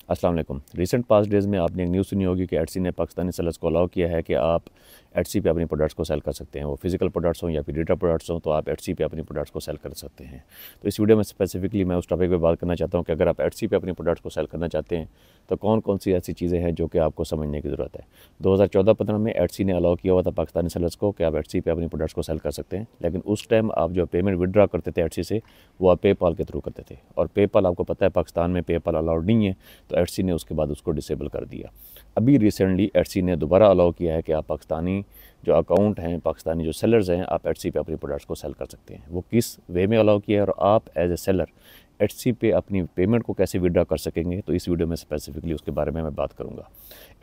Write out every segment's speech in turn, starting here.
अस्सलाम वालेकुम। Recent past days में आपने एक न्यूज़ सुनी होगी कि एटसी ने पाकिस्तानी सेलर्स को अलाउ किया है कि आप एटसी पे अपनी प्रोडक्ट्स को सेल कर सकते हैं। वो फिजिकल प्रोडक्ट्स हों या फिर डिजिटल प्रोडक्ट्स हों, तो आप एटसी पे अपनी प्रोडक्ट्स को सेल कर सकते हैं। तो इस वीडियो में स्पेसिफिकली मैं उस टॉपिक पे बात करना चाहता हूँ कि अगर आप एटसी पे अपनी प्रोडक्ट्स को सेल करना चाहते हैं तो कौन कौन सी ऐसी चीज़ें हैं जो कि आपको समझने की ज़रूरत है। 2014-15 में एटसी ने अलाउ किया हुआ था पाकिस्तानी सेलर्स को कि आप एटसी पे अपनी प्रोडक्ट्स को सेल कर सकते हैं, लेकिन उस टाइम आप जो पेमेंट विड्रॉ करते थे एटसी से वो आप पेपाल के थ्रू करते थे, और पेपाल आपको पता है पाकिस्तान में पेपाल अलाउड नहीं है, तो एटसी ने उसके बाद उसको डिसेबल कर दिया। अभी रिसेंटली एटसी ने दोबारा अलाउ किया है कि आप पाकिस्तानी जो अकाउंट हैं, पाकिस्तानी जो सेलर्स हैं, आप एटसी पे अपनी प्रोडक्ट्स को सेल कर सकते हैं। वो किस वे में अलाउ किया है और आप एज ए सेलर एटसी पे अपनी पेमेंट को कैसे विड्रॉ कर सकेंगे, तो इस वीडियो में स्पेसिफिकली उसके बारे में मैं बात करूंगा।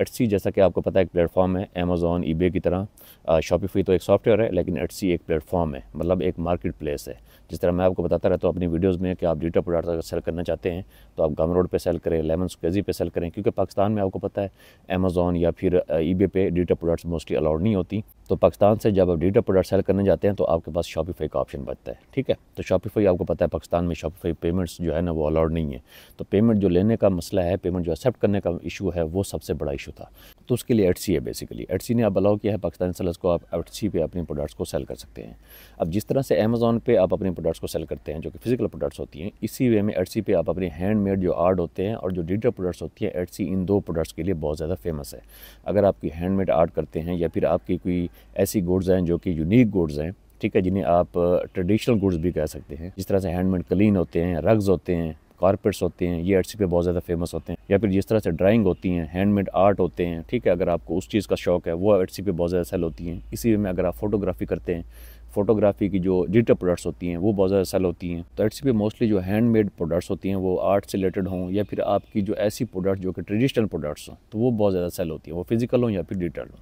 एटसी जैसा कि आपको पता है एक प्लेटफॉर्म है, अमेज़ॉन ईबे की तरह। शॉपिफाई तो एक सॉफ्टवेयर है, लेकिन एटसी एक प्लेटफॉर्म है, मतलब एक मार्केट प्लेस है। जिस तरह मैं आपको बताता रहता हूँ अपनी वीडियोज़ में कि आप डिजिटल प्रोडक्ट अगर सेल करना चाहते हैं तो आप गम रोड पर सेल करें, लेमन स्क्वेजी पे सेल करें, क्योंकि पाकिस्तान में आपको पता है अमेज़ॉन या फिर ईबे पे डिजिटल प्रोडक्ट्स मोस्टली अलाउड नहीं होती। तो पाकिस्तान से जब आप डिजिटल प्रोडक्ट सेल करने जाते हैं तो आपके पास शॉपिफाई का ऑप्शन बचता है, ठीक है। तो शॉपिफाई आपको पता है पाकिस्तान में शॉपिफाई पेमेंट्स जो है ना वो अलाउड नहीं है। तो पेमेंट जो लेने का मसला है, पेमेंट जो एक्सेप्ट करने का इशू है, वो सबसे बड़ा इशू था। तो उसके लिए एटसी है बेसिकली। एटसी ने अब अलाउ किया है पाकिस्तानी सेलर्स को, आप एटसी पे अपनी प्रोडक्ट्स को सेल कर सकते हैं। अब जिस तरह से अमेज़ॉन पे आप अपनी प्रोडक्ट्स को सेल करते हैं जो कि फिजिकल प्रोडक्ट्स होती हैं, इसी वे में एटसी पे आप अपने हैंडमेड जो आर्ट होते हैं और जो डिजिटल प्रोडक्ट्स होती हैं, एटसी इन दो प्रोडक्ट्स के लिए बहुत ज़्यादा फेमस है। अगर आपकी हैंडमेड आर्ट करते हैं या फिर आपकी कोई ऐसी गुड्स हैं जो कि यूनिक गुड्स हैं, ठीक है, जिन्हें आप ट्रेडिशनल गुड्स भी कह सकते हैं, जिस तरह से हैंडमेड कलीन होते हैं, रग्स होते हैं, कारपेट्स होते हैं, ये एटसी पे बहुत ज़्यादा फेमस होते हैं। या फिर जिस तरह से ड्राइंग होती हैं, हैंडमेड आर्ट होते हैं, ठीक है, अगर आपको उस चीज़ का शौक है वो एटसी पे बहुत ज़्यादा सेल होती हैं। इसी में अगर आप फोटोग्राफी करते हैं, फोटोग्राफी की जो डिजिटल प्रोडक्ट्स होती हैं वो बहुत ज़्यादा सेल होती हैं। तो एटसी पे मोस्टली जो हैंडमेड प्रोडक्ट्स होती हैं वो आर्ट से रिलेटेड हों या फिर आपकी जो ऐसी प्रोडक्ट जो कि ट्रेडिशनल प्रोडक्ट्स हों, तो वो बहुत ज़्यादा सेल होती हैं, वो फिजिकल हों या फिर डिजिटल हों।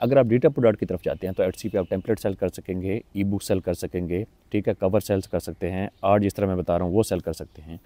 अगर आप डिजिटल प्रोडक्ट की तरफ जाते हैं तो एटसी पे आप टेम्पलेट सेल कर सकेंगे, ई बुक सेल कर सकेंगे, ठीक है, कवर सेल्स कर सकते हैं, आर्ट जिस तरह मैं बता रहा हूँ वो सेल कर सकते हैं।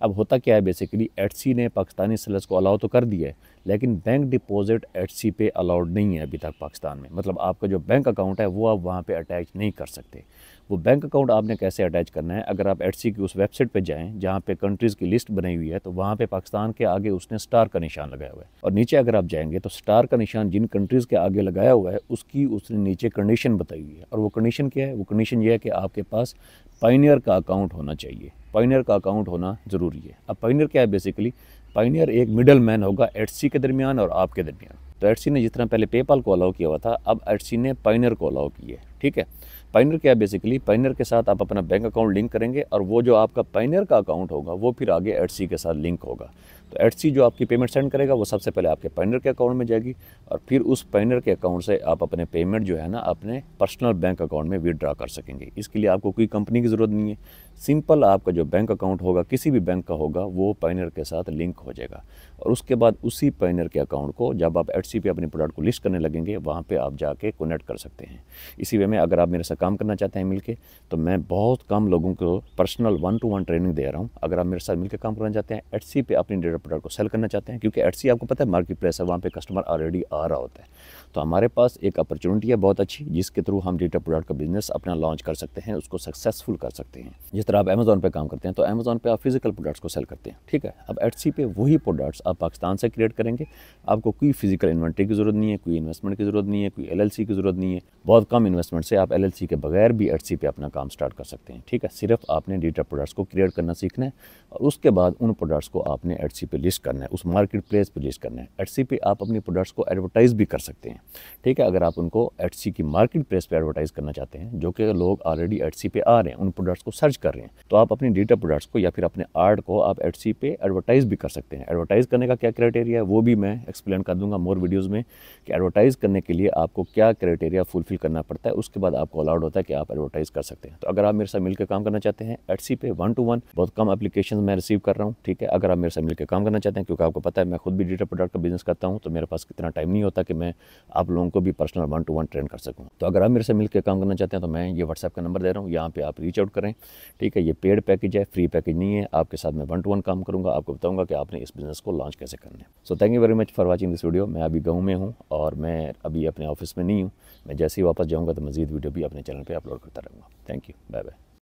अब होता क्या है बेसिकली, एटसी ने पाकिस्तानी सेलर्स को अलाउ तो कर दिया है, लेकिन बैंक डिपॉजिट एटसी पे अलाउड नहीं है अभी तक पाकिस्तान में। मतलब आपका जो बैंक अकाउंट है वो आप वहाँ पे अटैच नहीं कर सकते। वो बैंक अकाउंट आपने कैसे अटैच करना है, अगर आप एटसी की उस वेबसाइट पे जाएं जहाँ पे कंट्रीज़ की लिस्ट बनाई हुई है, तो वहाँ पे पाकिस्तान के आगे उसने स्टार का निशान लगाया हुआ है, और नीचे अगर आप जाएंगे तो स्टार का निशान जिन कंट्रीज़ के आगे लगाया हुआ है उसकी उसने नीचे कंडीशन बताई हुई है। और वो कंडीशन क्या है, वो कंडीशन ये है कि आपके पास पायनियर का अकाउंट होना चाहिए, पायनियर का अकाउंट होना ज़रूरी है। अब पायनियर क्या है बेसिकली, पायनियर एक मिडल मैन होगा एटसी के दरमियान और आपके दरमियान। तो एटसी ने जिस तरह पहले पेपाल को अलाउ किया हुआ था, अब एटसी ने पायनियर को अलाउ किया है, ठीक है। पायनियर क्या है बेसिकली, पायनियर के साथ आप अपना बैंक अकाउंट लिंक करेंगे और वो जो आपका पायनियर का अकाउंट होगा वो फिर आगे एटसी के साथ लिंक होगा। तो एटसी जो आपकी पेमेंट सेंड करेगा वो सबसे पहले आपके पायनियर के अकाउंट में जाएगी, और फिर उस पायनियर के अकाउंट से आप अपने पेमेंट जो है ना अपने पर्सनल बैंक अकाउंट में विड्रॉ कर सकेंगे। इसके लिए आपको कोई कंपनी की ज़रूरत नहीं है, सिंपल आपका जो बैंक अकाउंट होगा किसी भी बैंक का होगा वो पायनियर के साथ लिंक हो जाएगा। और उसके बाद उसी पायनियर के अकाउंट को जब आप एटसी पे अपनी प्रोडक्ट को लिस्ट करने लगेंगे वहाँ पे आप जाके कनेक्ट कर सकते हैं। इसी वे में अगर आप मेरे साथ काम करना चाहते हैं मिलके, तो मैं बहुत कम लोगों को पर्सनल 1-to-1 ट्रेनिंग दे रहा हूँ। अगर आप मेरे साथ मिलकर काम करना चाहते हैं, एटसी पे अपनी डिजिटल प्रोडक्ट को सेल करना चाहते हैं, क्योंकि एटसी आपको पता है मार्केट प्लेस है, वहाँ पे कस्टमर ऑलरेडी आ रहा होता है। तो हमारे पास एक अपॉर्चुनिटी है बहुत अच्छी, जिसके थ्रू हम डिजिटल प्रोडक्ट का बिजनेस अपना लॉन्च कर सकते हैं, उसको सक्सेसफुल कर सकते हैं। जिस तरह आप अमेज़ॉन पे काम करते हैं तो अमेज़ॉन पे आप फिजिकल प्रोडक्ट्स को सेल करते हैं, ठीक है। अब एटसी पे वही प्रोडक्ट्स आप पाकिस्तान से क्रिएट करेंगे, आपको कोई फिजिकल इन्वेंट्री की ज़रूरत नहीं है, कोई इन्वेस्टमेंट की ज़रूरत नहीं है, कोई एलएलसी की ज़रूरत नहीं है। बहुत कम इन्वेस्टमेंट से आप एलएलसी के बगैर भी एटसी पे अपना काम स्टार्ट कर सकते हैं, ठीक है। सिर्फ आपने डिजिटल प्रोडक्ट्स को क्रिएट करना सीखना है और उसके बाद उन प्रोडक्ट्स को आपने एटसी पे लिस्ट करना है, उस मार्केट प्लेस पे लिस्ट करना है। एटसी पे आप अपनी प्रोडक्ट्स को एडवर्टाइज भी कर सकते हैं, ठीक है। अगर आप उनको एटसी की मार्केट प्लेस पे एडवर्टाइज करना चाहते हैं, जो कि लोग ऑलरेडी एटसी पे आ रहे हैं, उन प्रोडक्ट्स को सर्च कर रहे हैं, तो आप अपनी डिजिटल प्रोडक्ट्स को या फिर अपने आर्ट को आप एटसी पे एडवर्टाइज भी कर सकते हैं। एडवर्टाइज करने का क्या क्राइटेरिया है वो भी मैं एक्सप्लेन कर दूंगा मोर वीडियोज़ में, कि एडवर्टाइज करने के लिए आपको क्या क्राइटेरिया फुलफिल करना पड़ता है, उसके बाद आपको अलाउड होता है कि आप एडवर्टाइज कर सकते हैं। तो अगर आप मेरे साथ मिलकर काम करना चाहते हैं एटसी पे 1-to-1, बहुत कम एप्लीकेशन मैं रिसीव कर रहा हूँ, ठीक है। अगर आप मेरे साथ मिलकर काम करना चाहते हैं, क्योंकि आपको पता है मैं खुद भी डिजिटल प्रोडक्ट का बिजनेस करता हूँ, तो मेरे पास कितना टाइम नहीं होता कि मैं आप लोगों को भी पर्सनल 1-to-1 ट्रेन कर सकूँ। तो अगर आप मेरे से मिलकर काम करना चाहते हैं तो मैं ये व्हाट्सएप का नंबर दे रहा हूँ, यहाँ पे आप रीच आउट करें, ठीक है। ये पेड पैकेज है, फ्री पैकेज नहीं है। आपके साथ मैं 1-to-1 काम करूँगा, आपको बताऊँगा कि आपने इस बिज़नेस को लॉन्च कैसे करना है। So thank you very much for watching this video. मैं अभी गाँव में हूँ और मैं अभी अपने ऑफिस में नहीं हूँ। मैं जैसे ही वापस जाऊँगा तो मज़ीद वीडियो भी अपने चैनल पर अपलोड करता रहूँगा। Thank you, bye bye.